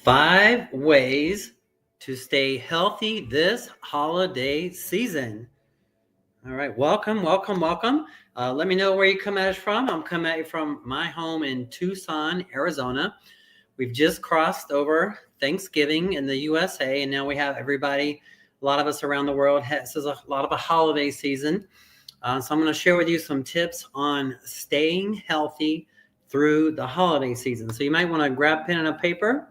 5 ways to stay healthy this holiday season. All right, welcome. Let me know where you come at us from. I'm coming at you from my home in Tucson, Arizona. We've just crossed over Thanksgiving in the USA, and now we have everybody, a lot of us around the world. This is a lot of a holiday season. So I'm going to share with you some tips on staying healthy through the holiday season. So you might want to grab pen and a paper.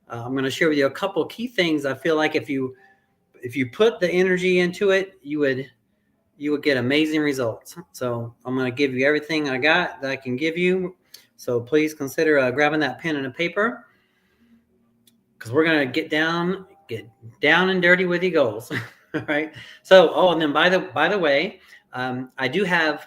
I'm going to share with you a couple key things. I feel like if you put the energy into it, you would get amazing results. So I'm going to give you everything I got that I can give you. So please consider grabbing that pen and a paper, because we're going to get down and dirty with your goals. All right. So, and then by the way, I do have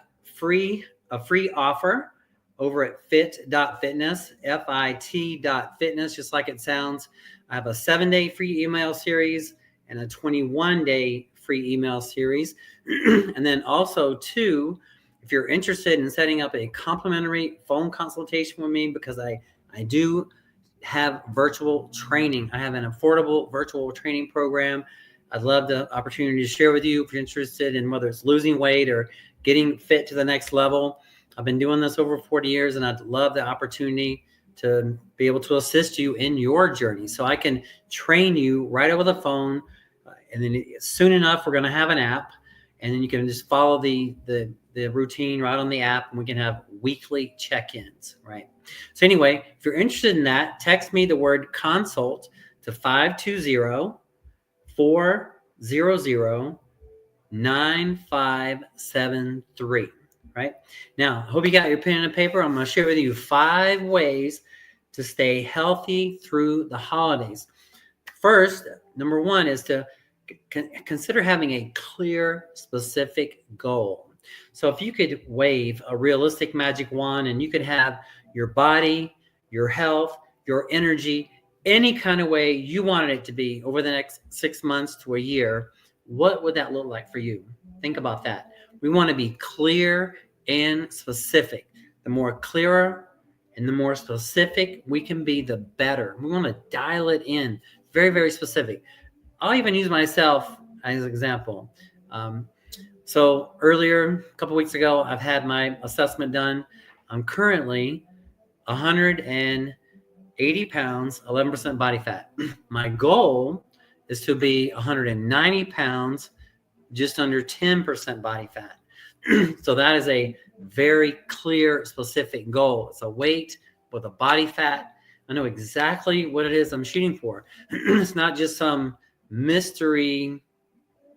a free offer over at fit.fitness, FIT.fitness, just like it sounds. I have a 7-day free email series and a 21-day free email series. And then also too, if you're interested in setting up a complimentary phone consultation with me, because I do have virtual training. I have an affordable virtual training program. I'd love the opportunity to share with you if you're interested in whether it's losing weight or getting fit to the next level. I've been doing this over 40 years, and I'd love the opportunity to be able to assist you in your journey. So I can train you right over the phone, and then soon enough, we're going to have an app, and then you can just follow the routine right on the app, and we can have weekly check-ins, right? So anyway, if you're interested in that, text me the word consult to 520-400-9573. Right now, hope you got your pen and paper. I'm going to share with you 5 ways to stay healthy through the holidays. First, number 1 is to consider having a clear, specific goal. So if you could wave a realistic magic wand and you could have your body, your health, your energy, any kind of way you wanted it to be over the next 6 months to a year, what would that look like for you? Think about that. We want to be clear and specific. The more clearer and the more specific we can be, the better. We want to dial it in, very, very specific. I'll even use myself as an example. So earlier, a couple weeks ago, I've had my assessment done. I'm currently 180 pounds, 11% body fat. My goal is to be 190 pounds, just under 10% body fat. So that is a very clear, specific goal. It's a weight with a body fat. I know exactly what it is I'm shooting for. It's not just some mystery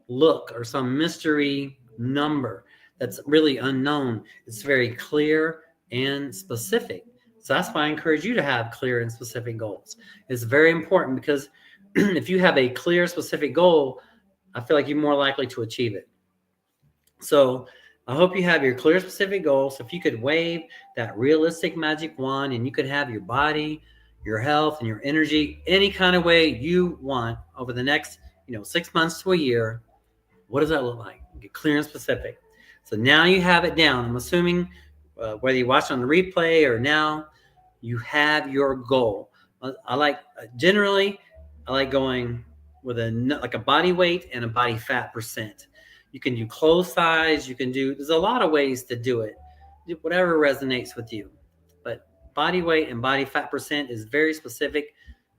look or some mystery number that's really unknown. It's very clear and specific. So that's why I encourage you to have clear and specific goals. It's very important, because if you have a clear, specific goal, I feel like you're more likely to achieve it. So I hope you have your clear, specific goals. So if you could wave that realistic magic wand and you could have your body, your health, and your energy any kind of way you want over the next 6 months to a year, what does that look like? Get clear and specific. So now you have it down. I'm assuming whether you watch on the replay or now, you have your goal. I like going with a body weight and a body fat percent. You can do clothes size. There's a lot of ways to do it. Whatever resonates with you. But body weight and body fat percent is very specific.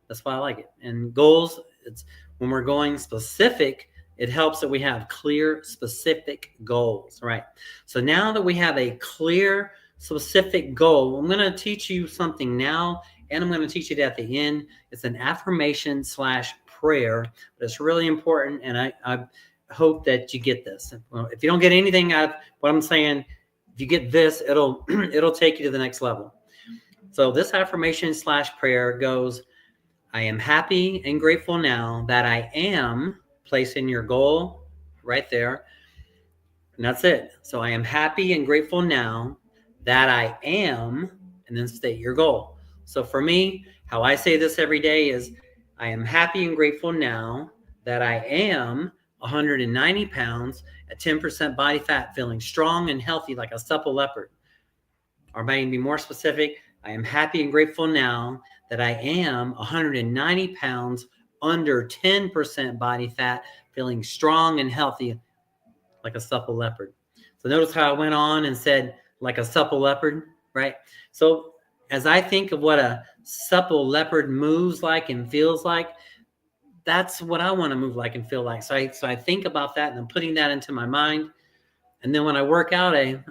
That's why I like it. And goals, it's when we're going specific, it helps that we have clear, specific goals, right? So now that we have a clear, specific goal, I'm going to teach you something now, and I'm going to teach it at the end. It's an affirmation/prayer, but it's really important, and I hope that you get this. If you don't get anything out of what I'm saying, if you get this, it'll take you to the next level. So this affirmation/prayer goes, I am happy and grateful now that I am, placing your goal right there, and that's it. So I am happy and grateful now that I am, and then state your goal. So for me, how I say this every day is, I am happy and grateful now that I am 190 pounds at 10% body fat, feeling strong and healthy like a supple leopard. Or maybe be more specific, I am happy and grateful now that I am 190 pounds under 10% body fat, feeling strong and healthy like a supple leopard. So notice how I went on and said like a supple leopard, right? So as I think of what a supple leopard moves like and feels like, that's what I want to move like and feel like. So I think about that and I'm putting that into my mind. And then when I work out, I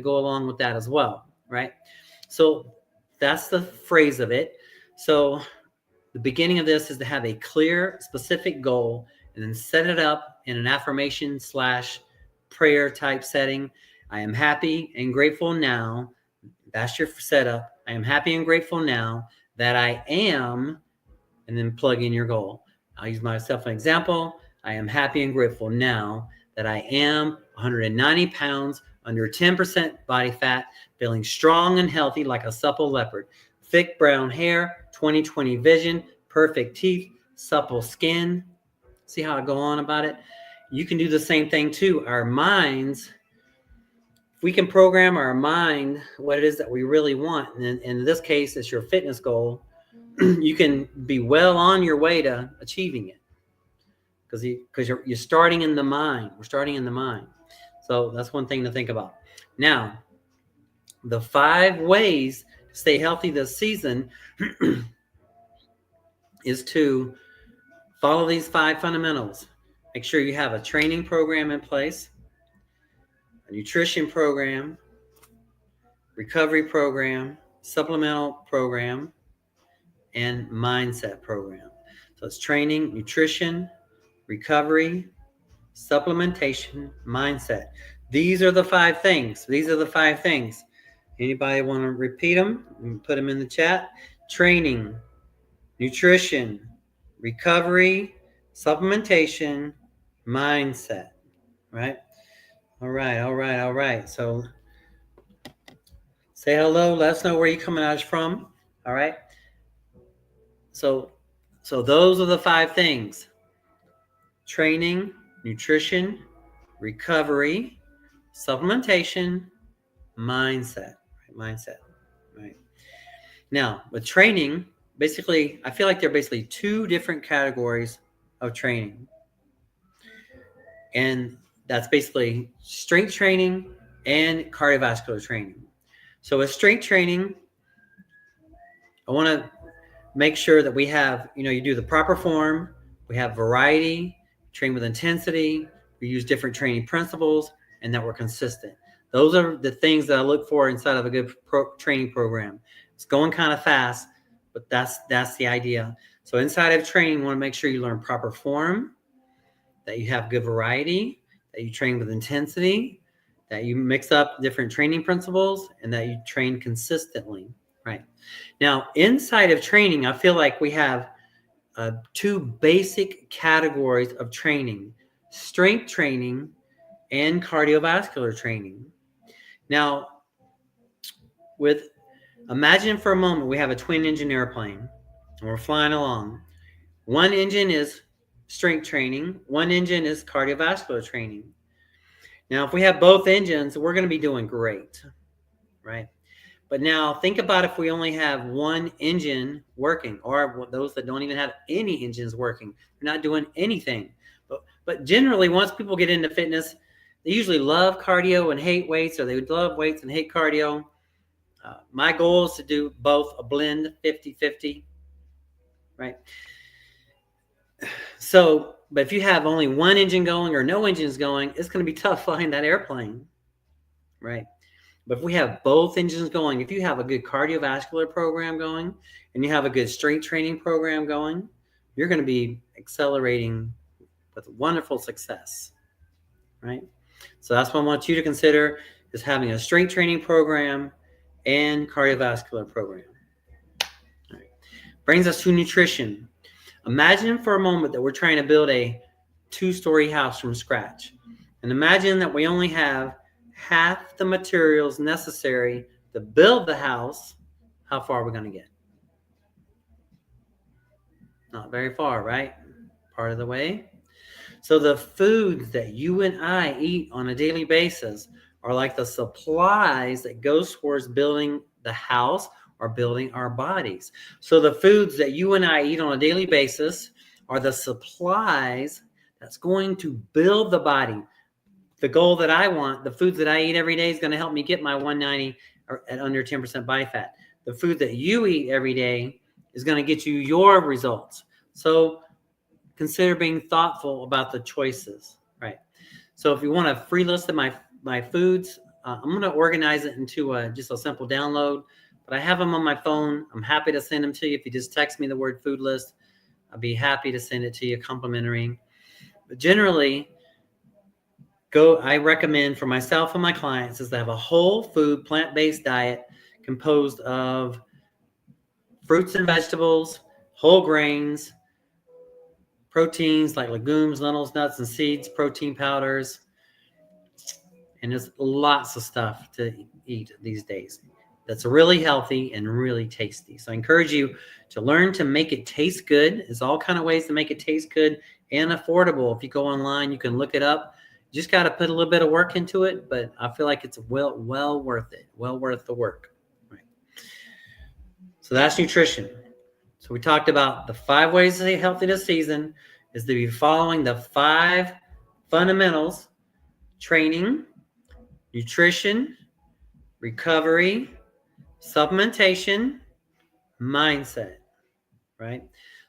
go along with that as well, right? So that's the phrase of it. So the beginning of this is to have a clear, specific goal and then set it up in an affirmation / prayer type setting. I am happy and grateful now. That's your setup. I am happy and grateful now that I am, and then plug in your goal. I'll use myself as an example. I am happy and grateful now that I am 190 pounds, under 10% body fat, feeling strong and healthy like a supple leopard. Thick brown hair, 20/20 vision, perfect teeth, supple skin. See how I go on about it? You can do the same thing too. Our minds, if we can program our mind what it is that we really want, and in this case, it's your fitness goal, you can be well on your way to achieving it because you're starting in the mind. We're starting in the mind. So that's one thing to think about. Now, the 5 ways to stay healthy this season is to follow these 5 fundamentals. Make sure you have a training program in place, a nutrition program, recovery program, supplemental program, and mindset program. So it's training, nutrition, recovery, supplementation, mindset. These are the 5 things. These are the 5 things. Anybody want to repeat them? Put them in the chat. Training, nutrition, recovery, supplementation, mindset. Right? All right. So say hello. Let us know where you're coming at from. All right. So those are the 5 things: training, nutrition, recovery, supplementation, mindset. Right. Now, with training, basically, I feel like there are basically 2 different categories of training. And that's basically strength training and cardiovascular training. So with strength training, I want to make sure that we have, you do the proper form, we have variety, train with intensity, we use different training principles, and that we're consistent. Those are the things that I look for inside of a good training program. It's going kind of fast, but that's the idea. So inside of training, you want to make sure you learn proper form, that you have good variety, that you train with intensity, that you mix up different training principles, and that you train consistently. Right. Now, inside of training, I feel like we have 2 basic categories of training: strength training and cardiovascular training. Now, imagine for a moment we have a twin-engine airplane and we're flying along. One engine is strength training, one engine is cardiovascular training. Now, if we have both engines, we're going to be doing great, right? But now think about if we only have one engine working, or those that don't even have any engines working. They're not doing anything. But generally, once people get into fitness, they usually love cardio and hate weights, or they would love weights and hate cardio. My goal is to do both, a blend 50-50, right? So, but if you have only one engine going or no engines going, it's going to be tough flying that airplane, right? But if we have both engines going, if you have a good cardiovascular program going and you have a good strength training program going, you're going to be accelerating with wonderful success, right? So that's what I want you to consider, is having a strength training program and cardiovascular program. All right. Brings us to nutrition. Imagine for a moment that we're trying to build a 2-story house from scratch. And imagine that we only have half the materials necessary to build the house. How far are we going to get? Not very far, right? Part of the way. So the foods that you and I eat on a daily basis are like the supplies that goes towards building the house are building our bodies. So the foods that you and I eat on a daily basis are the supplies that's going to build the body. The goal that I want, the foods that I eat every day is going to help me get my 190 at under 10% body fat. The food that you eat every day is going to get you your results. So consider being thoughtful about the choices, right? So if you want a free list of my foods, I'm going to organize it into just a simple download, but I have them on my phone. I'm happy to send them to you. If you just text me the word food list, I'll be happy to send it to you complimentary. But generally, I recommend for myself and my clients is to have a whole food, plant-based diet composed of fruits and vegetables, whole grains, proteins like legumes, lentils, nuts, and seeds, protein powders, and there's lots of stuff to eat these days that's really healthy and really tasty. So I encourage you to learn to make it taste good. There's all kind of ways to make it taste good and affordable. If you go online, you can look it up. You just got to put a little bit of work into it, but I feel like it's well worth it, well worth the work. Right. So that's nutrition. So we talked about the 5 ways to stay healthy this season is to be following the 5 fundamentals: training, nutrition, recovery, supplementation, mindset, right?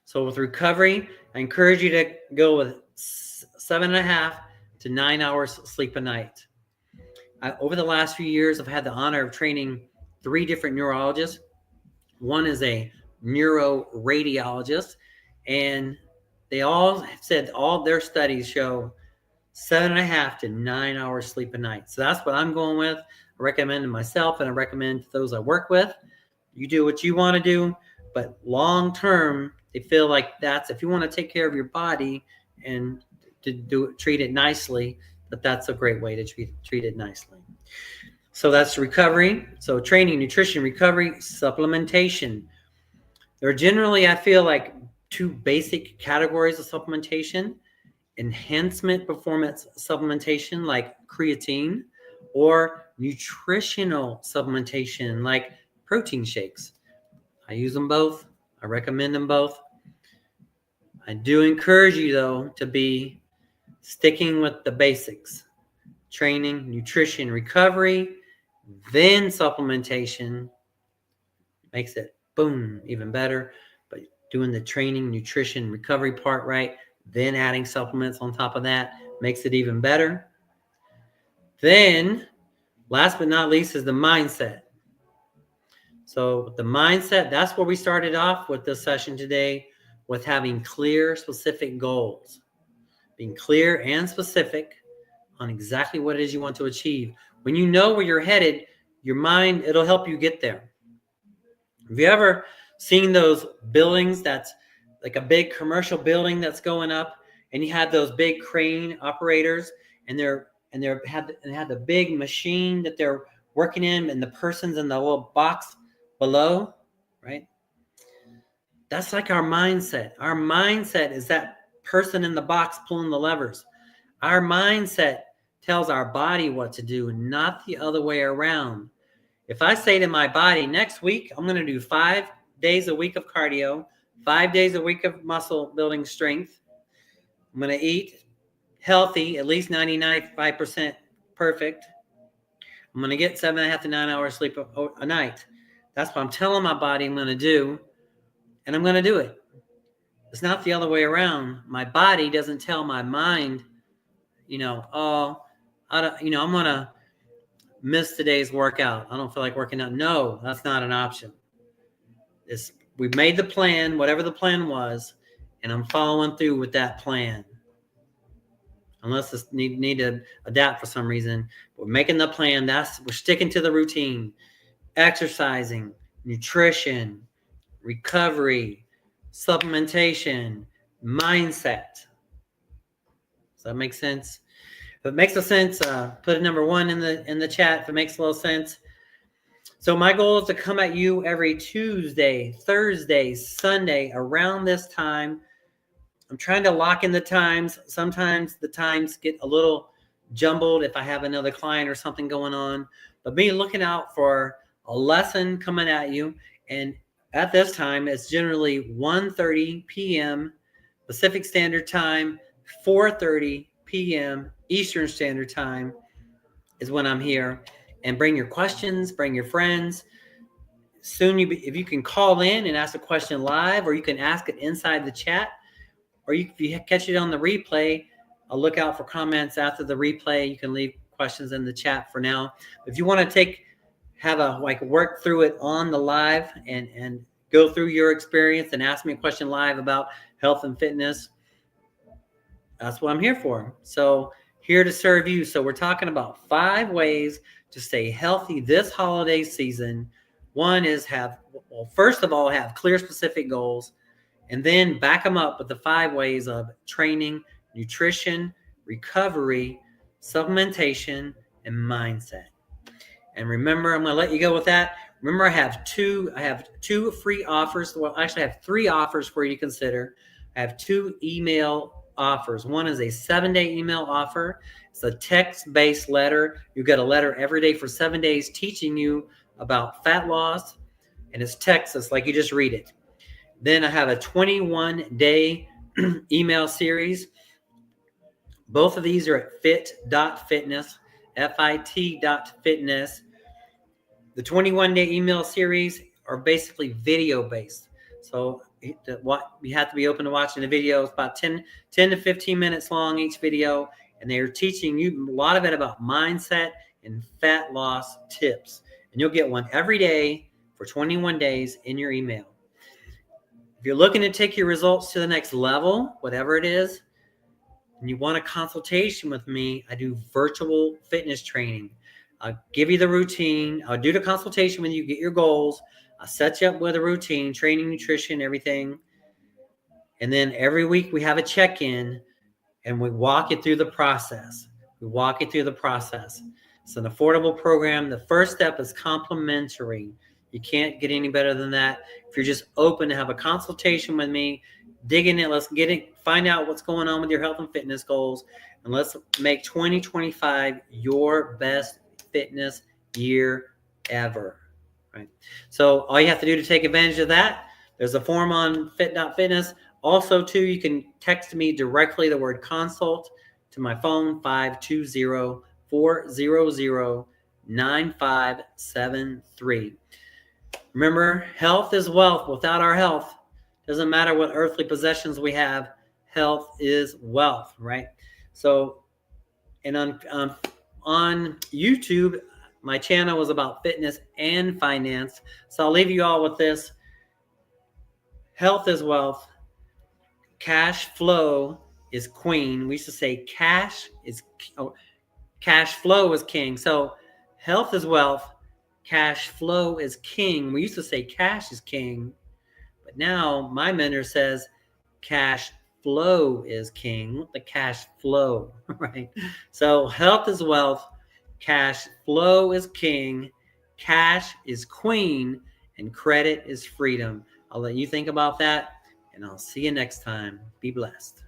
So with recovery, I encourage you to go with 7.5 to 9 hours sleep a night. Over the last few years, I've had the honor of training 3 different neurologists. One is a neuroradiologist, and they all said all their studies show 7.5 to 9 hours sleep a night. So that's what I'm going with. I recommend to myself, and I recommend to those I work with. You do what you want to do, but long term, they feel like that's, if you want to take care of your body and to treat it nicely, that's a great way to treat it nicely. So that's recovery. So training, nutrition, recovery, supplementation. There are generally, I feel like, 2 basic categories of supplementation: enhancement performance supplementation like creatine, or nutritional supplementation like protein shakes. I use them both. I recommend them both. I do encourage you, though, to be sticking with the basics: training, nutrition, recovery, then supplementation. Makes it, boom, even better. But doing the training, nutrition, recovery part right, then adding supplements on top of that makes it even better. Then, last but not least, is the mindset. So the mindset, that's where we started off with this session today, with having clear, specific goals. Being clear and specific on exactly what it is you want to achieve. When you know where you're headed, your mind, it'll help you get there. Have you ever seen those buildings that's like a big commercial building that's going up, and you have those big crane operators, and they have the big machine that they're working in, and the person's in the little box below, right? That's like our mindset. Our mindset is that person in the box pulling the levers. Our mindset tells our body what to do, not the other way around. If I say to my body, next week, I'm going to do 5 days a week of cardio, 5 days a week of muscle building strength. I'm going to eat healthy, at least 95% perfect. I'm going to get 7.5 to 9 hours sleep a night. That's what I'm telling my body I'm going to do, and I'm going to do it. It's not the other way around. My body doesn't tell my mind, I'm going to miss today's workout. I don't feel like working out. No, that's not an option. We've made the plan, whatever the plan was, and I'm following through with that plan. Unless it's need to adapt for some reason. We're making the plan. We're sticking to the routine. Exercising, nutrition, recovery, supplementation, mindset. Does that make sense? If it makes no sense, put a number 1 in the chat if it makes a little sense. So my goal is to come at you every Tuesday, Thursday, Sunday around this time. I'm trying to lock in the times. Sometimes the times get a little jumbled if I have another client or something going on. But be looking out for a lesson coming at you. And at this time, it's generally 1:30 p.m. Pacific Standard Time, 4:30 p.m. Eastern Standard Time is when I'm here. And bring your questions, bring your friends. Soon, if you can call in and ask a question live, or you can ask it inside the chat, or if you catch it on the replay, I'll look out for comments after the replay. You can leave questions in the chat for now. If you want to work through it on the live and go through your experience and ask me a question live about health and fitness, that's what I'm here for. So here to serve you. So we're talking about 5 ways to stay healthy this holiday season. One is first of all, have clear, specific goals, and then back them up with the 5 ways of training, nutrition, recovery, supplementation, and mindset. And remember, I'm going to let you go with that. Remember, I have two free offers. Well, actually, I have 3 offers for you to consider. I have 2 email offers. One is a 7-day email offer. It's a text-based letter. You get a letter every day for 7 days teaching you about fat loss, and it's text. It's like you just read it. Then I have a 21-day email series. Both of these are at fit.fitness, fit.fitness. The 21-day email series are basically video-based. So you have to be open to watching the video. It's about 10 to 15 minutes long each video, and they're teaching you a lot of it about mindset and fat loss tips. And you'll get one every day for 21 days in your email. If you're looking to take your results to the next level, whatever it is, and you want a consultation with me, I do virtual fitness training. I'll give you the routine. I'll do the consultation with you, get your goals. I'll set you up with a routine, training, nutrition, everything. And then every week we have a check-in, and we walk you through the process. It's an affordable program. The first step is complimentary. You can't get any better than that. If you're just open to have a consultation with me, dig in it, let's get it, find out what's going on with your health and fitness goals, and let's make 2025 your best fitness year ever. Right? So all you have to do to take advantage of that, there's a form on fit.fitness. Also, too, you can text me directly the word consult to my phone, 520-400-9573. Remember, health is wealth. Without our health, doesn't matter what earthly possessions we have, health is wealth, right? So, and on YouTube, my channel was about fitness and finance. So I'll leave you all with this. Health is wealth. Cash flow is queen. We used to say cash flow is king. So health is wealth. Cash flow is king. We used to say cash is king. But now my mentor says cash flow is king. The cash flow, right? So health is wealth. Cash flow is king. Cash is queen. And credit is freedom. I'll let you think about that. And I'll see you next time. Be blessed.